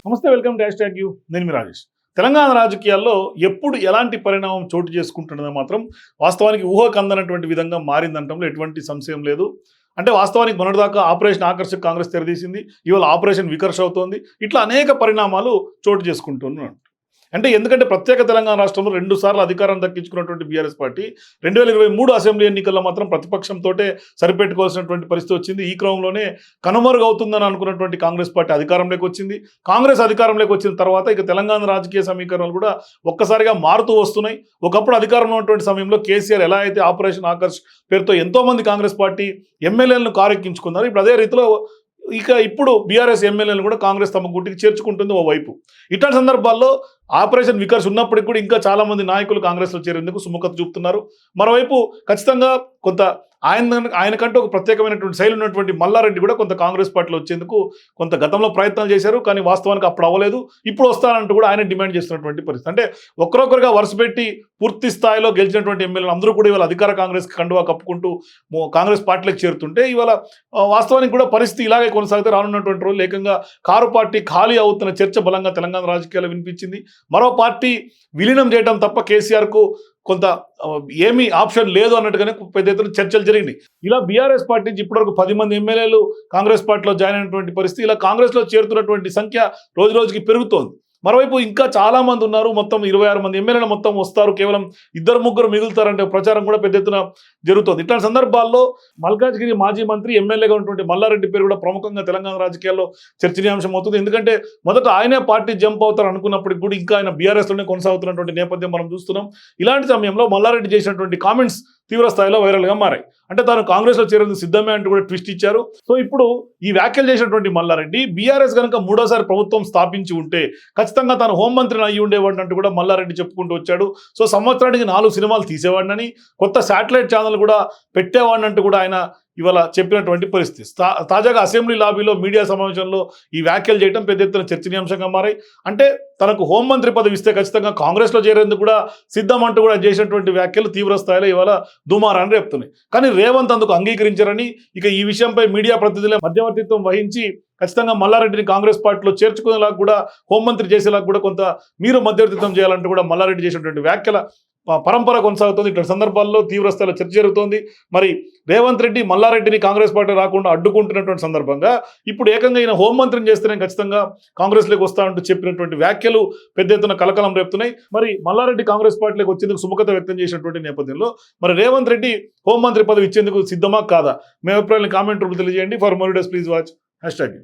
నమస్తే, welcome to hash tag you. నేను మీ రాజేష్. తెలంగాణ రాజకీయాల్లో ఎప్పుడు ఎలాంటి పరిణామం చోటు చేసుకుంటున్నదో మాత్రం వాస్తవానికి ఊహకు అందనటువంటి విధంగా మారిందంటంలో ఎటువంటి సంశయం లేదు. అంటే వాస్తవానికి మొన్నటిదాకా ఆపరేషన్ ఆకర్షక్ కాంగ్రెస్ తెరదీసింది, ఇవాళ ఆపరేషన్ వికర్ష అవుతోంది. ఇట్లా అనేక పరిణామాలు చోటు చేసుకుంటున్నాయి. అంటే ఎందుకంటే ప్రత్యేక తెలంగాణ రాష్ట్రంలో 2 సార్లు అధికారం దక్కించుకున్నటువంటి బీఆర్ఎస్ పార్టీ 2023 అసెంబ్లీ ఎన్నికల్లో మాత్రం ప్రతిపక్షంతో సరిపెట్టుకోవాల్సినటువంటి పరిస్థితి వచ్చింది. ఈ క్రమంలోనే కనుమరుగవుతుందని అనుకున్నటువంటి కాంగ్రెస్ పార్టీ అధికారంలోకి వచ్చింది. కాంగ్రెస్ అధికారంలోకి వచ్చిన తర్వాత ఇక తెలంగాణ రాజకీయ సమీకరణలు కూడా ఒక్కసారిగా మారుతూ వస్తున్నాయి. ఒకప్పుడు అధికారంలో ఉన్నటువంటి సమయంలో కేసీఆర్ ఎలా అయితే ఆపరేషన్ ఆకర్ష్ పేరుతో ఎంతోమంది కాంగ్రెస్ పార్టీ ఎమ్మెల్యేలను కారెక్కించుకున్నారు. ఇప్పుడు అదే రీతిలో ఇప్పుడు బీఆర్ఎస్ ఎమ్మెల్యేలను కూడా కాంగ్రెస్ తమ గుట్టికి చేర్చుకుంటుంది ఓవైపు. ఇట్లాంటి సందర్భాల్లో ఆపరేషన్ వికర్ష్ ఉన్నప్పటికీ కూడా ఇంకా చాలామంది నాయకులు కాంగ్రెస్లో చేరేందుకు సుముఖత చూపుతున్నారు. మరోవైపు ఖచ్చితంగా కొంత ఆయనకంటూ ఒక ప్రత్యేకమైనటువంటి శైలి ఉన్నటువంటి మల్లారెడ్డి కూడా కొంత కాంగ్రెస్ పార్టీలో వచ్చేందుకు కొంత గతంలో ప్రయత్నాలు చేశారు, కానీ వాస్తవానికి అప్పుడు అవ్వలేదు. ఇప్పుడు వస్తానంటూ కూడా ఆయన డిమాండ్ చేస్తున్నటువంటి పరిస్థితి. అంటే ఒకరొకరుగా వరుస పెట్టి పూర్తి స్థాయిలో గెలిచినటువంటి ఎమ్మెల్యేలు అందరూ కూడా ఇవాళ అధికార కాంగ్రెస్ కండువా కప్పుకుంటూ కాంగ్రెస్ పార్టీలకు చేరుతుంటే ఇవాళ వాస్తవానికి కూడా పరిస్థితి ఇలాగే కొనసాగితే రానున్నటువంటి రోజులు ఏకంగా కారు పార్టీ ఖాళీ అవుతున్న చర్చ బలంగా తెలంగాణ రాజకీయాల్లో వినిపించింది. మరో పార్టీ విలీనం చేయడం తప్ప కేసీఆర్కు కొంత ఏమీ ఆప్షన్ లేదు అన్నట్టుగానే పెద్ద ఎత్తున చర్చలు జరిగినాయి. ఇలా బీఆర్ఎస్ పార్టీ నుంచి ఇప్పటివరకు 10 మంది ఎమ్మెల్యేలు కాంగ్రెస్ పార్టీలో జాయిన్ అయినటువంటి పరిస్థితి. ఇలా కాంగ్రెస్లో చేరుతున్నటువంటి సంఖ్య రోజు రోజుకి పెరుగుతోంది. మరోవైపు ఇంకా చాలా మంది ఉన్నారు. మొత్తం 26 మంది ఎమ్మెల్యేలు మొత్తం వస్తారు, కేవలం 2-3 మిగులుతారంటే ప్రచారం కూడా పెద్ద ఎత్తున జరుగుతుంది. ఇట్లాంటి సందర్భాల్లో మల్కాజ్గిరి మాజీ మంత్రి ఎమ్మెల్యేగా ఉన్నటువంటి మల్లారెడ్డి పేరు కూడా ప్రముఖంగా తెలంగాణ రాజకీయాల్లో చర్చనీయాంశం అవుతుంది. ఎందుకంటే మొదట ఆయనే పార్టీ జంప్ అవుతారు అనుకున్నప్పటికి కూడా ఇంకా ఆయన బీఆర్ఎస్లోనే కొనసాగుతున్నటువంటి నేపథ్యం మనం చూస్తున్నాం. ఇలాంటి సమయంలో మల్లారెడ్డి చేసినటువంటి కామెంట్స్ తీవ్ర స్థాయిలో వైరల్గా మారాయి. అంటే తాను కాంగ్రెస్లో చేరేందుకు సిద్ధమే అంటూ కూడా ట్విస్ట్ ఇచ్చారు. సో ఇప్పుడు ఈ వ్యాఖ్యలు చేసినటువంటి మల్లారెడ్డి బీఆర్ఎస్ కనుక 3వ ప్రభుత్వం స్థాపించి ఉంటే ఖచ్చితంగా తాను హోంమంత్రిని అయ్యి ఉండేవాడిని అంటూ కూడా మల్లారెడ్డి చెప్పుకుంటూ వచ్చాడు. సో సంవత్సరానికి 4 సినిమాలు తీసేవాడినని, కొత్త శాటిలైట్ ఛానల్ కూడా పెట్టేవాడిని అంటూ కూడా ఆయన ఇవాళ చెప్పినటువంటి పరిస్థితి. తాజాగా అసెంబ్లీ లాబీలో మీడియా సమావేశంలో ఈ వ్యాఖ్యలు చేయడం పెద్ద ఎత్తున చర్చనీయాంశంగా మారాయి. అంటే తనకు హోంమంత్రి పదవి ఇస్తే ఖచ్చితంగా కాంగ్రెస్లో చేరేందుకు కూడా సిద్ధం అంటూ కూడా చేసినటువంటి వ్యాఖ్యలు తీవ్ర స్థాయిలో ఇవాళ దుమారాన్ని రేపుతున్నాయి. కానీ రేవంత్ అందుకు అంగీకరించారని, ఇక ఈ విషయంపై మీడియా ప్రతినిధులే మధ్యవర్తిత్వం వహించి ఖచ్చితంగా మల్లారెడ్డిని కాంగ్రెస్ పార్టీలో చేర్చుకునేలా కూడా, హోంమంత్రి చేసేలా కూడా కొంత మీరు మధ్యవర్తిత్వం చేయాలంటూ కూడా మల్లారెడ్డి చేసినటువంటి వ్యాఖ్యల పరంపర కొనసాగుతుంది. ఇట్లాంటి సందర్భాల్లో తీవ్ర స్థాయిలో చర్చ జరుగుతోంది. మరి రేవంత్ రెడ్డి మల్లారెడ్డిని కాంగ్రెస్ పార్టీ రాకుండా అడ్డుకుంటున్నటువంటి సందర్భంగా ఇప్పుడు ఏకంగా ఈయన హోంమంత్రిని చేస్తేనే ఖచ్చితంగా కాంగ్రెస్లోకి వస్తానంటూ చెప్పినటువంటి వ్యాఖ్యలు పెద్ద ఎత్తున కలకలం రేపుతున్నాయి. మరి మల్లారెడ్డి కాంగ్రెస్ పార్టీలోకి వచ్చేందుకు సుముఖత వ్యక్తం చేసినటువంటి నేపథ్యంలో మరి రేవంత్ రెడ్డి హోంమంత్రి పదవి ఇచ్చేందుకు సిద్ధమా కాదా? మీ అభిప్రాయాన్ని కామెంట్ రూపంలో తెలియజేయండి. For more videos please watch hash tag.